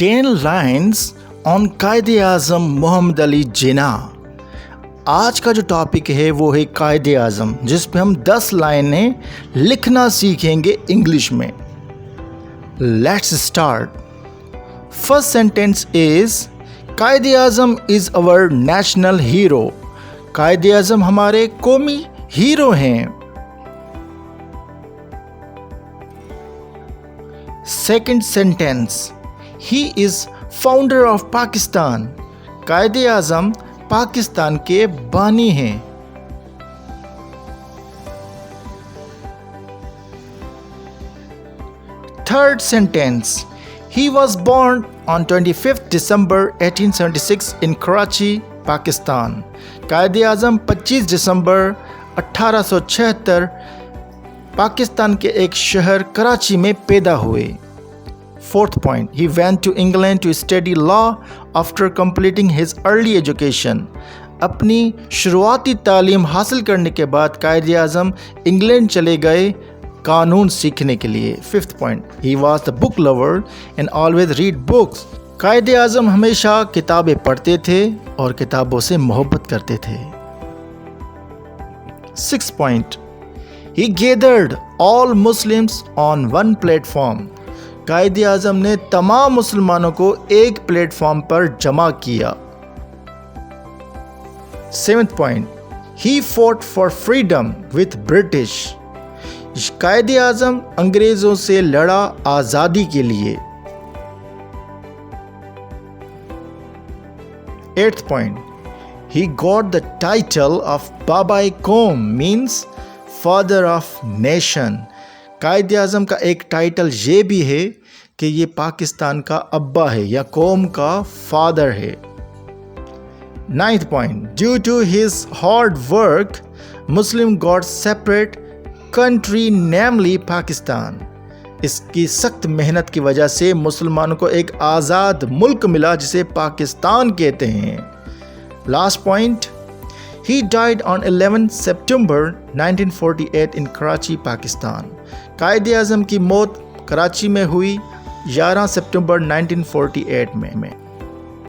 10 lines on कायदे आज़म मोहम्मद अली जिन्ना। आज का जो टॉपिक है वो है कायदे आज़म, जिस पे हम 10 लाइनें लिखना सीखेंगे इंग्लिश में। Let's start. First sentence is कायदे आज़म इज़ अवर नेशनल हीरो। कायदे आज़म हमारे कौमी हीरो हैं। Second sentence, he is founder of Pakistan. कायदे आज़म पाकिस्तान के बानी हैं। Third sentence, he was born on 25th December 1876 in Karachi, Pakistan. कायदे आज़म 25 दिसंबर 1876 पाकिस्तान के एक शहर कराची में पैदा हुए। Fourth point, he went to England to study law after completing his early education. अपनी शुरुआती तालीम हासिल करने के बाद कायदे आज़म इंग्लैंड चले गए कानून सीखने के लिए। Fifth point, he was the book lover and always read books. कायदे आज़म हमेशा किताबें पढ़ते थे और किताबों से मोहब्बत करते थे। Sixth point, he gathered all Muslims on one platform. कायदे आज़म ने तमाम मुसलमानों को एक प्लेटफॉर्म पर जमा किया। Seventh point, he fought for freedom with British. Quaid Azam अंग्रेजों से लड़ा आज़ादी के लिए। Eighth point, he got the title of बाबा कौम मीन्स फादर ऑफ नेशन। कायदे आज़म का एक टाइटल ये भी है कि ये पाकिस्तान का अब्बा है या कौम का फादर है। Ninth point, due to his hard work Muslim got separate country namely Pakistan. इसकी सख्त मेहनत की वजह से मुसलमानों को एक आज़ाद मुल्क मिला जिसे पाकिस्तान कहते हैं। Last point, he died on 11 September 1948 in Karachi, Pakistan. कायदे आज़म की मौत कराची में हुई 11 सितंबर 1948 में।